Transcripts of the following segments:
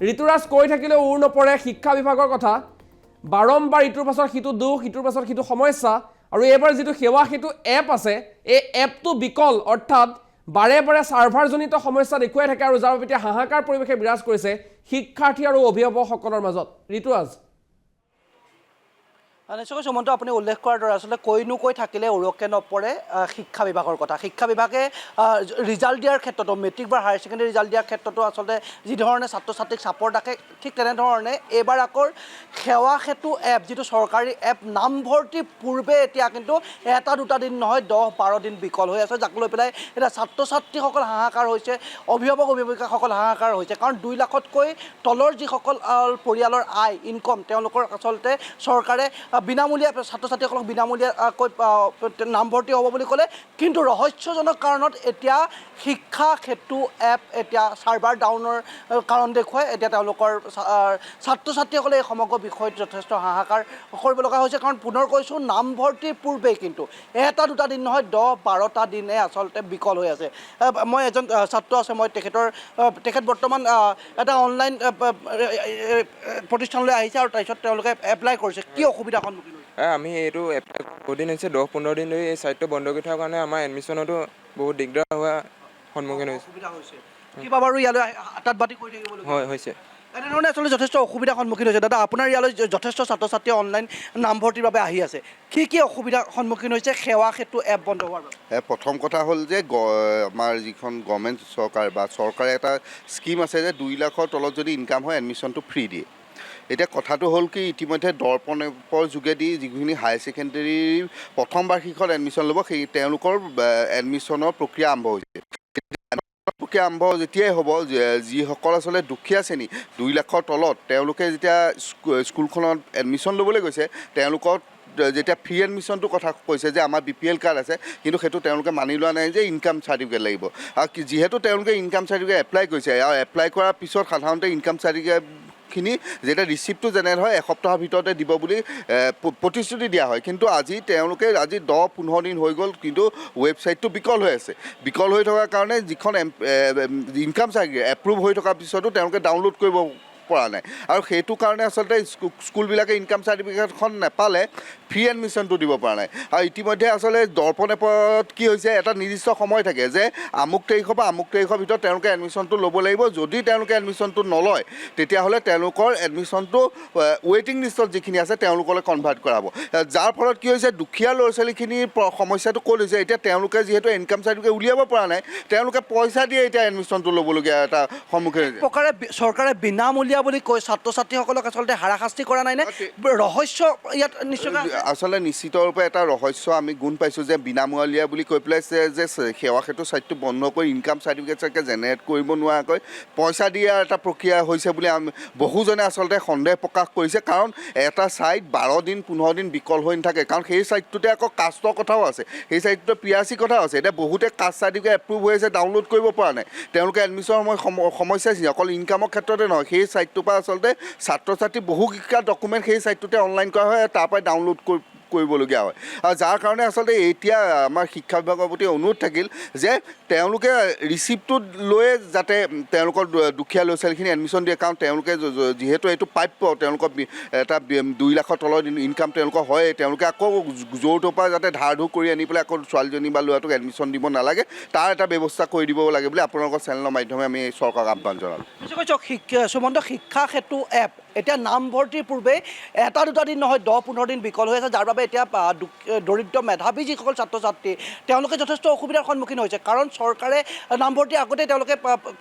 ঋতুৰাজ কৈ থাকিলেও উৰ নপৰে শিক্ষা বিভাগৰ কথা বাৰম্বাৰ ইটোৰ পাছত সিটো দুখ ইটোৰ পাছত সিটো সমস্যা আৰু এইবাৰ যিটো সেৱা সেতু এপ আছে এই এপটো বিকল অৰ্থাৎ বাৰে বাৰে সাৰ্ভাৰজনিত সমস্যা দেখুৱাই থাকে আৰু যাৰ বাবে এতিয়া হাহাকাৰ পৰিৱেশে বিৰাজ কৰিছে শিক্ষাৰ্থী আৰু অভিভাৱকসকলৰ মাজত ঋতুৰাজ নিশ্চয়কৈ সুমন্ত আপুনি উল্লেখ কৰাৰ দৰে আচলতে কৈনো কৈ থাকিলে উৰকে নপৰে শিক্ষা বিভাগৰ কথা শিক্ষা বিভাগে ৰিজাল্ট দিয়াৰ ক্ষেত্ৰতো মেট্ৰিক বা হায়াৰ ছেকেণ্ডেৰী ৰিজাল্ট দিয়াৰ ক্ষেত্ৰতো আচলতে যিধৰণে ছাত্ৰ ছাত্ৰীক চাপৰ থাকে ঠিক তেনেধৰণে এইবাৰ আকৌ সেৱা সেতু এপ যিটো চৰকাৰী এপ নামভৰ্তিৰ পূৰ্বে এতিয়া কিন্তু এটা দুটা দিন নহয় 10-12 দিন বিকল হৈ আছে যাক লৈ পেলাই এতিয়া ছাত্ৰ ছাত্ৰীসকল হাহাকাৰ হৈছে অভিভাৱক অভিভাৱিকাসকল হাহাকাৰ হৈছে কাৰণ 2 লাখতকৈ তলৰ যিসকল পৰিয়ালৰ আয় ইনকম তেওঁলোকৰ আচলতে চৰকাৰে বিনামূলীয়া ছাত্ৰ ছাত্ৰীসকলক বিনামূলীয়াকৈ নামভৰ্তি হ'ব বুলি ক'লে কিন্তু ৰহস্যজনক কাৰণত এতিয়া শিক্ষা সেতু এপ এতিয়া চাৰ্ভাৰ ডাউনৰ কাৰণ দেখুৱাই এতিয়া তেওঁলোকৰ ছাত্ৰ ছাত্ৰীসকলে এই সমগ্ৰ বিষয়ত যথেষ্ট হাহাকাৰ কৰিব লগা হৈছে কাৰণ পুনৰ কৈছোঁ নামভৰ্তিৰ পূৰ্বেই কিন্তু এটা দুটা দিন নহয় 10-12টা দিনে আচলতে বিকল হৈ আছে মই এজন ছাত্ৰ আছে মই তেখেত বৰ্তমান এটা অনলাইন প্ৰতিষ্ঠানলৈ আহিছে আৰু তাৰপিছত তেওঁলোকে এপ্লাই কৰিছে কি অসুবিধা সন্মুখীন হৈছে আমি এইটো বহুদিন হৈছে 10-15 দিন ধৰি এই ছাইটটো বন্ধ কৰি থকাৰ কাৰণে আমাৰ এডমিশ্যনতো বহুত দিগদাৰ হোৱা সন্মুখীন হৈছে অসুবিধা হৈছে কিবা বাৰু ইয়ালৈ আটাত বাতি কৰি থাকিব হয় হৈছে এনেধৰণে আচলতে যথেষ্ট অসুবিধাৰ সন্মুখীন হৈছে দাদা আপোনাৰ ইয়ালৈ যথেষ্ট ছাত্ৰ ছাত্ৰী অনলাইন নামভৰ্তিৰ বাবে আহি আছে কি অসুবিধাৰ সন্মুখীন হৈছে সেৱা সেতু এপ বন্ধ হোৱাৰ বাবে প্ৰথম কথা হ'ল যে আমাৰ যিখন গভৰ্ণমেণ্ট চৰকাৰ বা চৰকাৰে এটা স্কিম আছে যে 2 লাখৰ তলত যদি ইনকাম হয় এডমিশ্যনটো ফ্ৰী দিয়ে এতিয়া কথাটো হ'ল কি ইতিমধ্যে দৰ্পণ এপৰ যোগেদি যিখিনি হায়াৰ ছেকেণ্ডেৰীৰ প্ৰথম বাৰ্ষিকত এডমিশ্যন ল'ব সেই তেওঁলোকৰ এডমিশ্যনৰ প্ৰক্ৰিয়া আৰম্ভ হৈছে প্ৰক্ৰিয়া আৰম্ভ যেতিয়াই হ'ব যিসকল আচলতে দুখীয়া শ্ৰেণী 2 লাখৰ তলত তেওঁলোকে যেতিয়া স্কুলখনত এডমিশ্যন ল'বলৈ গৈছে তেওঁলোকক যেতিয়া ফ্ৰী এডমিশ্যনটোৰ কথা কৈছে যে আমাৰ BPL কাৰ্ড আছে কিন্তু সেইটো তেওঁলোকে মানি লোৱা নাই যে ইনকাম চাৰ্টিফিকেট লাগিব আৰু যিহেতু তেওঁলোকে ইনকাম চাৰ্টিফিকেট এপ্লাই কৰিছে আৰু এপ্লাই কৰাৰ পিছত সাধাৰণতে ইনকাম চাৰ্টিফিকেটখিনি যেতিয়া ৰিচিপ্টটো জেনেৰেট হয় এসপ্তাহৰ ভিতৰতে দিব বুলি প্ৰতিশ্ৰুতি দিয়া হয় কিন্তু আজি 10-15 দিন হৈ গ'ল কিন্তু ৱেবছাইটটো বিকল হৈ আছে বিকল হৈ থকাৰ কাৰণে যিখন ইনকাম চাৰ্টিফিকেট এপ্ৰুভ হৈ থকাৰ পিছতো তেওঁলোকে ডাউনলোড কৰিব পৰা নাই আৰু সেইটো কাৰণে আচলতে স্কুলবিলাকে ইনকাম চাৰ্টিফিকেটখন নাপালে ফ্ৰী এডমিশ্যনটো দিব পৰা নাই আৰু ইতিমধ্যে আচলতে দৰ্পণ এপত কি হৈছে এটা নিৰ্দিষ্ট সময় থাকে যে আমুক তাৰিখৰ পৰা আমুক তাৰিখৰ ভিতৰত তেওঁলোকে এডমিশ্যনটো ল'ব লাগিব যদি তেওঁলোকে এডমিশ্যনটো নলয় তেতিয়াহ'লে তেওঁলোকৰ এডমিশ্যনটো ৱেইটিং লিষ্টত যিখিনি আছে তেওঁলোকলৈ কনভাৰ্ট কৰাব যাৰ ফলত কি হৈছে দুখীয়া ল'ৰা ছোৱালীখিনিৰ সমস্যাটো ক'ত হৈছে এতিয়া তেওঁলোকে যিহেতু ইনকাম চাৰ্টিফিকেট উলিয়াব পৰা নাই তেওঁলোকে পইচা দিয়ে এতিয়া এডমিশ্যনটো ল'বলগীয়া এটা সন্মুখীন হৈছে প্ৰকাৰে চৰকাৰে বিনামূলীয়া বুলি কৈ ছাত্ৰ ছাত্ৰীসকলক আচলতে হাৰাশাস্তি কৰা নাই নে ৰহস্য ইয়াত নিশ্চয় আচলতে নিশ্চিত ৰূপে এটা ৰহস্য আমি গুণ পাইছোঁ যে বিনামূলীয়া বুলি কৈ পেলাই যে সেৱা সেতু ছাইটটো বন্ধ কৰি ইনকাম চাৰ্টিফিকেট চাগে জেনেৰেট কৰিব নোৱাৰাকৈ পইচা দিয়াৰ এটা প্ৰক্ৰিয়া হৈছে বুলি আমি বহুজনে আচলতে সন্দেহ প্ৰকাশ কৰিছে কাৰণ এটা ছাইট 12 দিন 15 দিন বিকল হৈ নাথাকে কাৰণ সেই ছাইটটোতে আকৌ কাষ্টৰ কথাও আছে সেই ছাইটটোতে PRC কথাও আছে এতিয়া বহুতে কাষ্ট চাৰ্টিফিকেট এপ্ৰুভ হৈ আছে ডাউনলোড কৰিব পৰা নাই তেওঁলোকে এডমিশ্যনৰ সমস্যা আছে অকল ইনকামৰ ক্ষেত্ৰতে নহয় সেই ছাইটটোৰ পৰা আচলতে ছাত্ৰ ছাত্ৰী বহু শিক্ষা ডকুমেণ্ট সেই ছাইটটোতে অনলাইন কৰা হয় তাৰ পৰাই ডাউনলোড কৰিবলগীয়া হয় আৰু যাৰ কাৰণে আচলতে এতিয়া আমাৰ শিক্ষা বিভাগৰ প্ৰতি অনুৰোধ থাকিল যে তেওঁলোকে ৰিচিপ্টটো লৈয়ে যাতে তেওঁলোকৰ দুখীয়া ল'ৰা ছোৱালীখিনি এডমিশ্যন দিয়ে কাৰণ তেওঁলোকে যিহেতু এইটো প্ৰাপ্য তেওঁলোকৰ এটা 2 লাখৰ তলৰ ইনকাম তেওঁলোকৰ হয় তেওঁলোকে আকৌ য'ৰ পৰা যাতে ধাৰ ধুৰ কৰি আনি পেলাই আকৌ ছোৱালীজনী বা ল'ৰাটোক এডমিশ্যন দিব নালাগে তাৰ এটা ব্যৱস্থা কৰি দিব লাগে বুলি আপোনালোকৰ চেনেলৰ মাধ্যমে আমি চৰকাৰক আহ্বান জনালোঁ সুমন্ত শিক্ষা সেতু এপ এতিয়া নামভৰ্তিৰ পূৰ্বে এটা দুটা দিন নহয় 10-15 দিন বিকল হৈ আছে যাৰ বাবে এতিয়া দৰিদ্ৰ মেধাৱী যিসকল ছাত্ৰ ছাত্ৰী তেওঁলোকে যথেষ্ট অসুবিধাৰ সন্মুখীন হৈছে কাৰণ চৰকাৰে নামভৰ্তিৰ আগতে তেওঁলোকে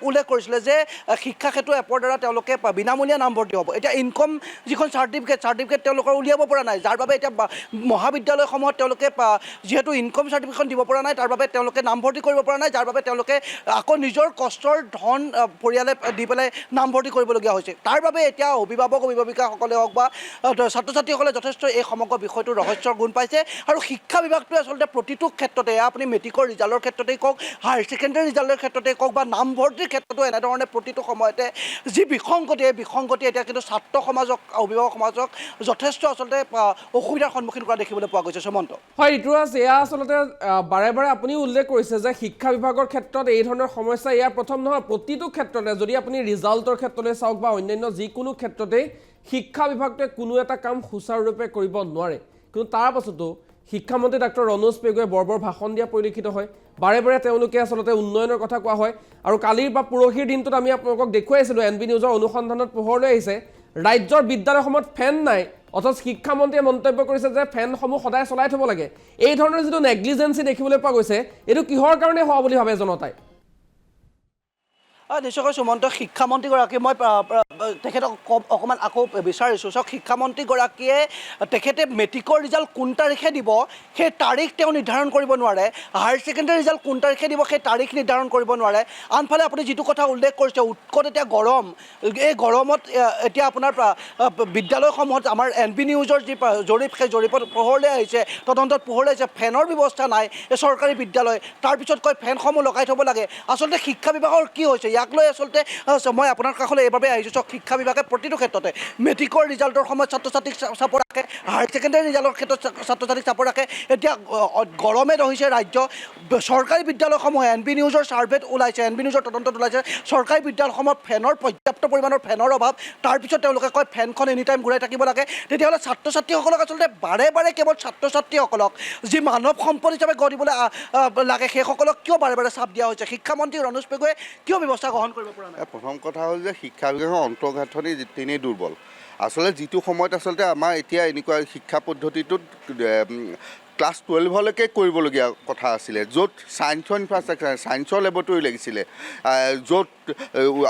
উল্লেখ কৰিছিলে যে শিক্ষা সেতু এপৰ দ্বাৰা তেওঁলোকে বিনামূলীয়া নামভৰ্তি হ'ব এতিয়া ইনকম যিখন চাৰ্টিফিকেট তেওঁলোকৰ উলিয়াব পৰা নাই যাৰ বাবে এতিয়া মহাবিদ্যালয়সমূহত তেওঁলোকে যিহেতু ইনকম চাৰ্টিফিকেটখন দিব পৰা নাই তাৰ বাবে তেওঁলোকে নামভৰ্তি কৰিব পৰা নাই যাৰ বাবে তেওঁলোকে আকৌ নিজৰ কষ্টৰ ধন পৰিয়ালে দি পেলাই নামভৰ্তি কৰিবলগীয়া হৈছে তাৰ বাবে এতিয়া অভিভাৱক অভিভাৱিকাসকলে হওক বা ছাত্ৰ ছাত্ৰীসকলে যথেষ্ট এই সমগ্ৰ বিষয়টো ৰহস্যৰ গুণ পাইছে আৰু শিক্ষা বিভাগটোৱে আচলতে প্ৰতিটো ক্ষেত্ৰতে আপুনি মেট্ৰিকৰ ৰিজাল্টৰ ক্ষেত্ৰতেই কওক হায়াৰ ছেকেণ্ডেৰী ৰিজাল্টৰ ক্ষেত্ৰতেই কওক বা নামভৰ্তিৰ ক্ষেত্ৰতো এনেধৰণে প্ৰতিটো সময়তে যি বিসংগতি এই বিসংগতি এতিয়া কিন্তু ছাত্ৰ সমাজক অভিভাৱক সমাজক যথেষ্ট আচলতে অসুবিধাৰ সন্মুখীন কৰা দেখিবলৈ পোৱা গৈছে সুমন্ত হয় ঋতুৰাজ এয়া আচলতে বাৰে বাৰে আপুনি উল্লেখ কৰিছে যে শিক্ষা বিভাগৰ ক্ষেত্ৰত এই ধৰণৰ সমস্যা ইয়াৰ প্ৰথম নহয় প্ৰতিটো ক্ষেত্ৰতে যদি আপুনি ৰিজাল্টৰ ক্ষেত্ৰলৈ চাওক বা অন্যান্য যিকোনো ক্ষেত্ৰতেই শিক্ষা বিভাগটোৱে কোনো এটা কাম সুচাৰুৰূপে কৰিব নোৱাৰে কিন্তু তাৰ পাছতো শিক্ষামন্ত্ৰী ডাক্তৰ ৰণোজ পেগুৱে বৰ ভাষণ দিয়া পৰিলক্ষিত হয় বাৰে বাৰে তেওঁলোকে আচলতে উন্নয়নৰ কথা কোৱা হয় আৰু কালিৰ বা পৰহিৰ দিনটোত আমি আপোনালোকক দেখুৱাইছিলোঁ NB নিউজৰ অনুসন্ধানত পোহৰলৈ আহিছে ৰাজ্যৰ বিদ্যালয়সমূহত ফেন নাই অথচ শিক্ষামন্ত্ৰীয়ে মন্তব্য কৰিছে যে ফেনসমূহ সদায় চলাই থ'ব লাগে এই ধৰণৰ যিটো নেগলিজেঞ্চি দেখিবলৈ পোৱা গৈছে এইটো কিহৰ কাৰণে হোৱা বুলি ভাবে জনতাই নিশ্চয়কৈ সুমন্ত শিক্ষামন্ত্ৰীগৰাকী মই তেখেতক অকণমান আকৌ বিচাৰিছোঁ চাওক শিক্ষামন্ত্ৰীগৰাকীয়ে তেখেতে মেট্ৰিকৰ ৰিজাল্ট কোন তাৰিখে দিব সেই তাৰিখ তেওঁ নিৰ্ধাৰণ কৰিব নোৱাৰে হায়াৰ ছেকেণ্ডেৰী ৰিজাল্ট কোন তাৰিখে দিব সেই তাৰিখ নিৰ্ধাৰণ কৰিব নোৱাৰে আনফালে আপুনি যিটো কথা উল্লেখ কৰিছে উৎকট এতিয়া গৰম এই গৰমত এতিয়া আপোনাৰ বিদ্যালয়সমূহত আমাৰ NB নিউজৰ যি জৰীপ সেই জৰীপত পোহৰলৈ আহিছে তদন্তত পোহৰলৈ আহিছে ফেনৰ ব্যৱস্থা নাই এই চৰকাৰী বিদ্যালয় তাৰপিছত কয় ফেনসমূহ লগাই থ'ব লাগে আচলতে শিক্ষা বিভাগৰ কি হৈছে ইয়াক লৈ আচলতে মই আপোনাৰ কাষলৈ এইবাবে আহিছোঁ চাওক শিক্ষা বিভাগে প্ৰতিটো ক্ষেত্ৰতে মেট্ৰিকৰ ৰিজাল্টৰ সময়ত ছাত্ৰ ছাত্ৰীক চাপ ৰাখে হায়াৰ ছেকেণ্ডেৰী ৰিজাল্টৰ ক্ষেত্ৰত ছাত্ৰ ছাত্ৰীক চাপ ৰাখে এতিয়া গৰমে ৰহিছে ৰাজ্য চৰকাৰী বিদ্যালয়সমূহে NB নিউজৰ ছাৰ্ভেত ওলাইছে NB নিউজৰ তদন্তত ওলাইছে চৰকাৰী বিদ্যালয়সমূহত ফেনৰ পৰ্যাপ্ত পৰিমাণৰ ফেনৰ অভাৱ তাৰপিছত তেওঁলোকে কয় ফেনখন এনি টাইম ঘূৰাই থাকিব লাগে তেতিয়াহ'লে ছাত্ৰ ছাত্ৰীসকলক আচলতে বাৰে বাৰে কেৱল ছাত্ৰ ছাত্ৰীসকলক যি মানৱ সম্পদ হিচাপে গঢ় দিবলৈ লাগে সেইসকলক কিয় বাৰে বাৰে চাপ দিয়া হৈছে শিক্ষামন্ত্ৰী ৰণোজ পেগুৱে কিয় ব্যৱস্থা গ্ৰহণ কৰিব পৰা নাই প্ৰথম কথা হ'ল যে শিক্ষা বিভাগৰ অন্তৰ্গাঁথনি তেনেই দুৰ্বল আচলতে যিটো সময়ত আচলতে আমাৰ এতিয়া এনেকুৱা শিক্ষা পদ্ধতিটোত ক্লাছ 12লৈকে কৰিবলগীয়া কথা আছিলে য'ত ছায়েন্সৰ ইনফ্ৰাষ্ট্ৰাকচাৰ ছায়েন্সৰ লেবৰেটৰী লাগিছিলে য'ত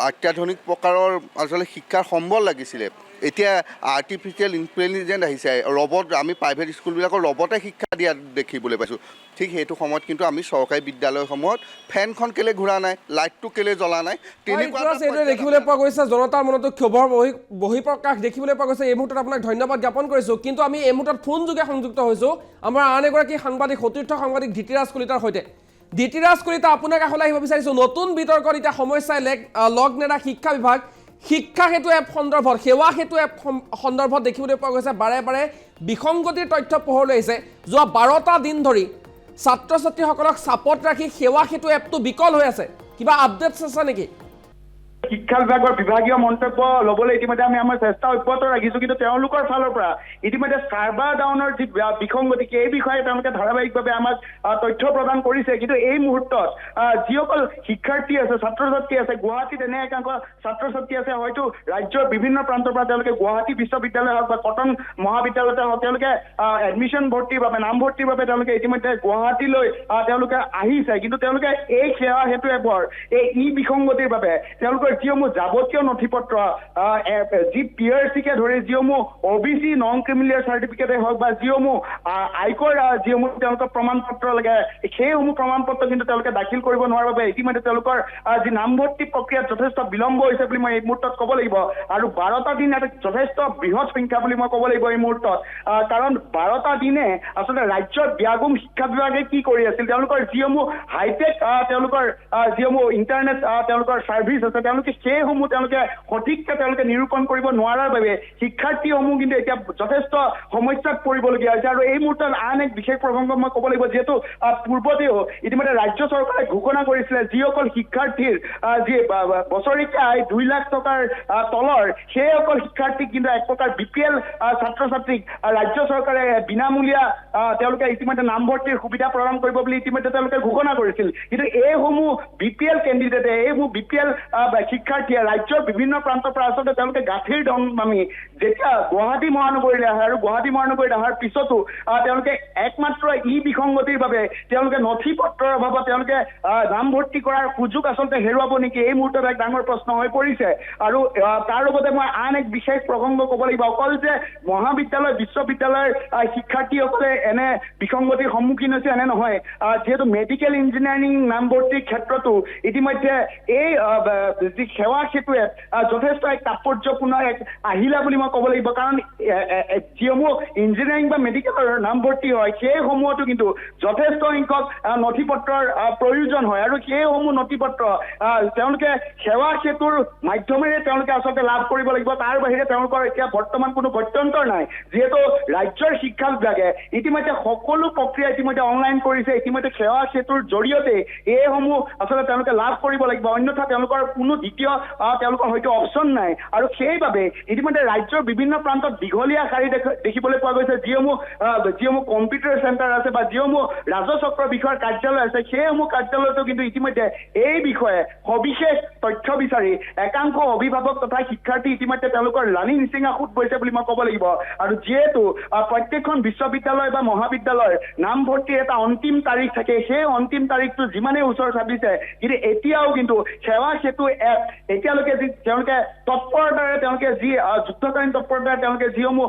অত্যাধুনিক প্ৰকাৰৰ আচলতে শিক্ষাৰ সম্বল লাগিছিলে এতিয়া আৰ্টিফিচিয়েল ইণ্টেলিজেঞ্চ আহিছে ৰবট আমি প্ৰাইভেট স্কুলবিলাকৰ ৰবটে শিক্ষা দিয়া দেখিবলৈ পাইছোঁ ঠিক সেইটো সময়ত কিন্তু আমি চৰকাৰী বিদ্যালয়সমূহত ফেনখন কেলে ঘূৰা নাই লাইটটো কেলে জ্বলা নাই তেনেকুৱা দেখিবলৈ পোৱা গৈছে জনতাৰ মনতো ক্ষোভৰ বহিঃপ্ৰকাশ দেখিবলৈ পোৱা গৈছে এই মুহূৰ্তত আপোনাক ধন্যবাদ জ্ঞাপন কৰিছোঁ কিন্তু আমি এই মুহূৰ্তত ফোনযোগে সংযুক্ত হৈছোঁ আমাৰ আন এগৰাকী সাংবাদিক সতীৰ্থ সাংবাদিক ধৃতিৰাজ কলিতাৰ সৈতে ধৃতিৰাজ কলিতা আপোনাৰ কাষলৈ আহিব বিচাৰিছোঁ নতুন বিতৰ্কত এতিয়া সমস্যাই লগ নেৰা শিক্ষা বিভাগ শিক্ষা সেতু এপ সন্দৰ্ভত সেৱা সেতু এপ সন্দৰ্ভত দেখিবলৈ পোৱা গৈছে বাৰে বাৰে বিসংগতিৰ তথ্য পোহৰলৈ আহিছে যোৱা 12টা দিন ধৰি ছাত্ৰ ছাত্ৰীসকলক চাপত ৰাখি সেৱা সেতু এপটো বিকল হৈ আছে কিবা আপডেটছ আছে নেকি শিক্ষা বিভাগৰ বিভাগীয় মন্তব্য ল'বলৈ ইতিমধ্যে আমি আমাৰ চেষ্টা অব্যাহত ৰাখিছোঁ কিন্তু তেওঁলোকৰ ফালৰ পৰা ইতিমধ্যে চাৰ্ভাৰ ডাউনৰ যি বিসংগতি এই বিষয়ে তেওঁলোকে ধাৰাবাহিকভাৱে আমাক তথ্য প্ৰদান কৰিছে কিন্তু এই মুহূৰ্তত যিসকল শিক্ষাৰ্থী আছে ছাত্ৰ ছাত্ৰী আছে গুৱাহাটীত এনে একাংশ ছাত্ৰ ছাত্ৰী আছে হয়তো ৰাজ্যৰ বিভিন্ন প্ৰান্তৰ পৰা তেওঁলোকে গুৱাহাটী বিশ্ববিদ্যালয় হওক বা কটন মহাবিদ্যালয়তে হওক তেওঁলোকে এডমিশ্যন ভৰ্তিৰ বাবে নামভৰ্তিৰ বাবে তেওঁলোকে ইতিমধ্যে গুৱাহাটীলৈ তেওঁলোকে আহিছে কিন্তু তেওঁলোকে এই সেৱা সেতু এপৰ এই বিসংগতিৰ বাবে তেওঁলোকৰ যিসমূহ যাৱতীয় নথি পত্ৰ যি PRC-কে ধৰি যিসমূহ OBC নন ক্ৰিমিনেল চাৰ্টিফিকেটে হওক বা যিসমূহ আয়কৰ যিসমূহ তেওঁলোকৰ প্ৰমাণ পত্ৰ লাগে সেইসমূহ প্ৰমাণ পত্ৰ কিন্তু তেওঁলোকে দাখিল কৰিব নোৱাৰাৰ বাবে ইতিমধ্যে তেওঁলোকৰ যি নামভৰ্তি প্ৰক্ৰিয়াত যথেষ্ট বিলম্ব হৈছে বুলি মই এই মুহূৰ্তত ক'ব লাগিব আৰু 12টা দিন এটা যথেষ্ট বৃহৎ সংখ্যা বুলি মই ক'ব লাগিব এই মুহূৰ্তত কাৰণ 12টা দিনে আচলতে ৰাজ্যৰ ব্যাগুম শিক্ষা বিভাগে কি কৰি আছিল তেওঁলোকৰ যিসমূহ হাইটেক তেওঁলোকৰ যিসমূহ ইণ্টাৰনেট তেওঁলোকৰ ছাৰ্ভিচ আছে তেওঁলোকে সেইসমূহ তেওঁলোকে সঠিককৈ তেওঁলোকে নিৰূপণ কৰিব নোৱাৰাৰ বাবে শিক্ষাৰ্থীসমূহ কিন্তু এতিয়া যথেষ্ট সমস্যাত পৰিবলগীয়া হৈছে আৰু এই মুহূৰ্তত আন এক বিশেষ প্ৰসংগ মই ক'ব লাগিব যিহেতু পূৰ্বতেও ইতিমধ্যে ৰাজ্য চৰকাৰে ঘোষণা কৰিছিলে যিসকল শিক্ষাৰ্থীৰ যি বছৰেকীয়া আয় 2 লাখ টকাৰ তলৰ সেইসকল শিক্ষাৰ্থীক কিন্তু এক প্ৰকাৰ BPL ছাত্ৰ ছাত্ৰীক ৰাজ্য চৰকাৰে বিনামূলীয়া তেওঁলোকে ইতিমধ্যে নামভৰ্তিৰ সুবিধা প্ৰদান কৰিব বুলি ইতিমধ্যে তেওঁলোকে ঘোষণা কৰিছিল কিন্তু এইসমূহ BPL কেণ্ডিডেটে এইসমূহ BPL শিক্ষাৰ্থীয়ে ৰাজ্যৰ বিভিন্ন প্ৰান্তৰ পৰা আচলতে তেওঁলোকে গাঁঠিৰ দম নামি যেতিয়া গুৱাহাটী মহানগৰীলৈ আহে আৰু গুৱাহাটী মহানগৰীত অহাৰ পিছতো তেওঁলোকে একমাত্ৰ বিসংগতিৰ বাবে তেওঁলোকে নথি পত্ৰৰ অভাৱত তেওঁলোকে নামভৰ্তি কৰাৰ সুযোগ আচলতে হেৰুৱাব নেকি এই মুহূৰ্তত এক ডাঙৰ প্ৰশ্ন হৈ পৰিছে আৰু তাৰ লগতে মই আন এক বিশেষ প্ৰসংগ ক'ব লাগিব অকল যে মহাবিদ্যালয় বিশ্ববিদ্যালয়ৰ শিক্ষাৰ্থীসকলে এনে বিসংগতিৰ সন্মুখীন হৈছে এনে নহয় যিহেতু মেডিকেল ইঞ্জিনিয়াৰিং নামভৰ্তিৰ ক্ষেত্ৰতো ইতিমধ্যে এই যি সেৱা সেতু এপ যথেষ্ট এক তাৎপৰ্যপূৰ্ণ এক আহিলা বুলি মই ক'ব লাগিব কাৰণ যিসমূহ ইঞ্জিনিয়াৰিং বা মেডিকেলৰ নামভৰ্তি হয় সেইসমূহতো কিন্তু যথেষ্ট সংখ্যক নথি পত্ৰৰ প্ৰয়োজন হয় আৰু সেইসমূহ নথি পত্ৰ তেওঁলোকে সেৱা সেতুৰ মাধ্যমেৰে তেওঁলোকে আচলতে লাভ কৰিব লাগিব তাৰ বাহিৰে তেওঁলোকৰ এতিয়া বৰ্তমান কোনো গত্যন্তৰ নাই যিহেতু ৰাজ্যৰ শিক্ষা বিভাগে ইতিমধ্যে সকলো প্ৰক্ৰিয়া ইতিমধ্যে অনলাইন কৰিছে ইতিমধ্যে সেৱা সেতুৰ জৰিয়তে এইসমূহ আচলতে তেওঁলোকে লাভ কৰিব লাগিব অন্যথা তেওঁলোকৰ কোনো দ্বিতীয় তেওঁলোকৰ হয়তো অপশ্যন নাই আৰু সেইবাবে ইতিমধ্যে ৰাজ্যৰ বিভিন্ন প্ৰান্তত দীঘলীয়া শাৰী দেখিবলৈ পোৱা গৈছে যিসমূহ কম্পিউটাৰ চেণ্টাৰ আছে বা যিসমূহ ৰাজচক্ৰ বিষয়ৰ কাৰ্যালয় আছে সেইসমূহ কাৰ্যালয়তো কিন্তু ইতিমধ্যে এই বিষয়ে সবিশেষ তথ্য বিচাৰি একাংশ অভিভাৱক তথা শিক্ষাৰ্থী ইতিমধ্যে তেওঁলোকৰ লানি নিচিঙা সুত বৈছে বুলি মই ক'ব লাগিব আৰু যিহেতু প্ৰত্যেকখন বিশ্ববিদ্যালয় বা মহাবিদ্যালয়ৰ নামভৰ্তিৰ এটা অন্তিম তাৰিখ থাকে সেই অন্তিম তাৰিখটো যিমানেই ওচৰ চাপিছে কিন্তু এতিয়াও কিন্তু সেৱা সেতু এপ এতিয়ালৈকে যি তেওঁলোকে তৎপৰতাৰে তেওঁলোকে যি যুদ্ধকালীন তৎপৰতাৰে তেওঁলোকে যিসমূহ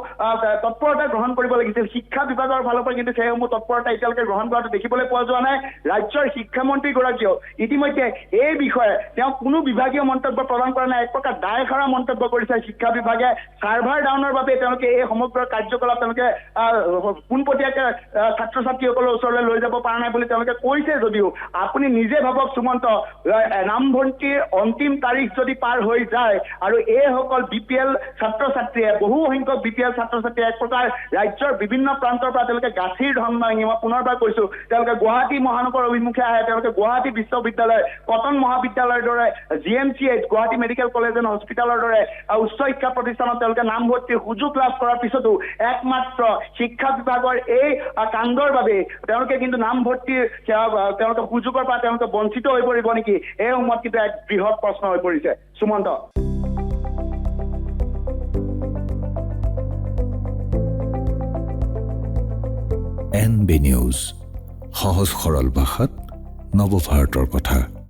তৎপৰতা গ্ৰহণ কৰিব লাগিছিল শিক্ষা বিভাগৰ ফালৰ পৰা কিন্তু সেইসমূহ তৎপৰতা এতিয়ালৈকে গ্ৰহণ কৰাটো দেখিবলৈ পোৱা যোৱা নাই ৰাজ্যৰ শিক্ষামন্ত্ৰীগৰাকীয়েও ইতিমধ্যে এই বিষয়ে তেওঁ কোনো বিভাগীয় মন্তব্য প্ৰদান কৰা নাই এক প্ৰকাৰ দায়সাৰা মন্তব্য কৰিছে শিক্ষা বিভাগে ছাৰ্ভাৰ ডাউনৰ বাবে তেওঁলোকে এই সমগ্ৰ কাৰ্যকলাপ তেওঁলোকে পোনপটীয়াকৈ ছাত্ৰ ছাত্ৰীসকলৰ ওচৰলৈ লৈ যাব পৰা নাই বুলি তেওঁলোকে কৈছে যদিও আপুনি নিজে ভাবক সুমন্ত নামভৰ্তিৰ অন্তিম তাৰিখ যদি পাৰ হৈ যায় আৰু এইসকল BPL ছাত্ৰ ছাত্ৰীয়ে বহু সংখ্যক BPL ছাত্ৰ ছাত্ৰীয়ে এক প্ৰকাৰ ৰাজ্যৰ বিভিন্ন প্ৰান্তৰ পৰা তেওঁলোকে গাঁঠিৰ ধন ভাঙি মই পুনৰবাৰ কৈছো তেওঁলোকে গুৱাহাটী মহানগৰ অভিমুখে আহে তেওঁলোকে গুৱাহাটী বিশ্ববিদ্যালয় কটন মহাবিদ্যালয়ৰ দৰে GMCH Guwahati medical college and হস্পিটেলৰ দৰে উচ্চ শিক্ষা প্ৰতিষ্ঠানত তেওঁলোকে নামভৰ্তিৰ সুযোগ লাভ কৰাৰ পিছতো একমাত্ৰ শিক্ষা বিভাগৰ এই কাণ্ডৰ বাবে তেওঁলোকে কিন্তু নামভৰ্তিৰ তেওঁলোকে সুযোগৰ পৰা তেওঁলোকে বঞ্চিত হৈ পৰিব নেকি এই সময়ত কিন্তু এক বৃহৎ প্ৰশ্ন হৈ পৰিছে সুমন্ত NB নিউজ সহজ সৰল ভাষাত নৱভাৰতৰ কথা